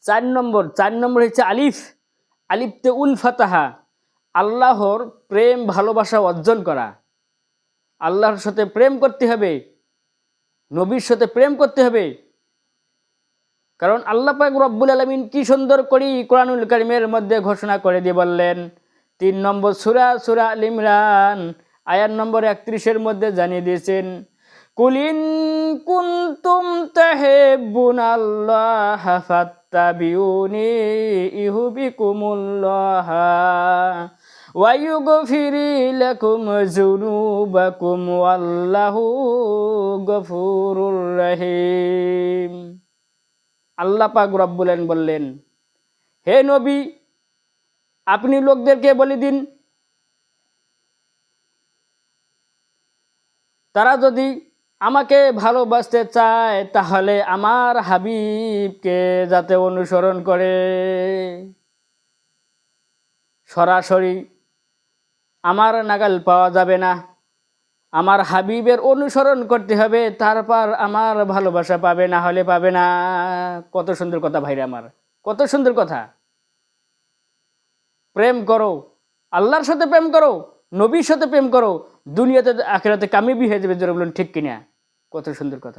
চার নম্বর হচ্ছে আলিফ। আলিফতে উলফাতাহা, আল্লাহর প্রেম ভালোবাসা অর্জন করা। আল্লাহর সাথে প্রেম করতে হবে, নবীর সাথে প্রেম করতে হবে। কারণ আল্লাহ পাক রব্বুল আলামিন কি সুন্দর করে কোরআনুল কারীমের মধ্যে ঘোষণা করে দিয়ে বললেন, 3 নম্বর সূরা আল ইমরান আয়াত নম্বর 31-এর মধ্যে জানিয়ে দিয়েছেন, কুলিন কুনতুম তাহিব্বুনাল্লাহ ফাত্তাবিউনি ইউহিব্বুকুমুল্লাহ ওয়া ইউগফির লাকুম যুনুবাকুম ওয়াল্লাহু গফুরুর রহিম। আল্লাহ পাক রব্বুল আলামিন বললেন, হে নবী, আপনি লোকদেরকে বলে দিন, তারা যদি আমাকে ভালোবাসতে চায় তাহলে আমার হাবিবকে যাতে অনুসরণ করে। সরাসরি আমার নাগাল পাওয়া যাবে না, আমার হাবিবের অনুসরণ করতে হবে, তারপর আমার ভালোবাসা পাবে, না হলে পাবে না। কত সুন্দর কথা ভাইরা আমার, কত সুন্দর কথা। প্রেম করো, আল্লাহর সাথে প্রেম করো, নবীর সাথে প্রেম করো, দুনিয়াতে আখিরাতে কামিয়াবি হয়ে যাবে। জোরে বলুন ঠিক কিনা? কত সুন্দর কথা।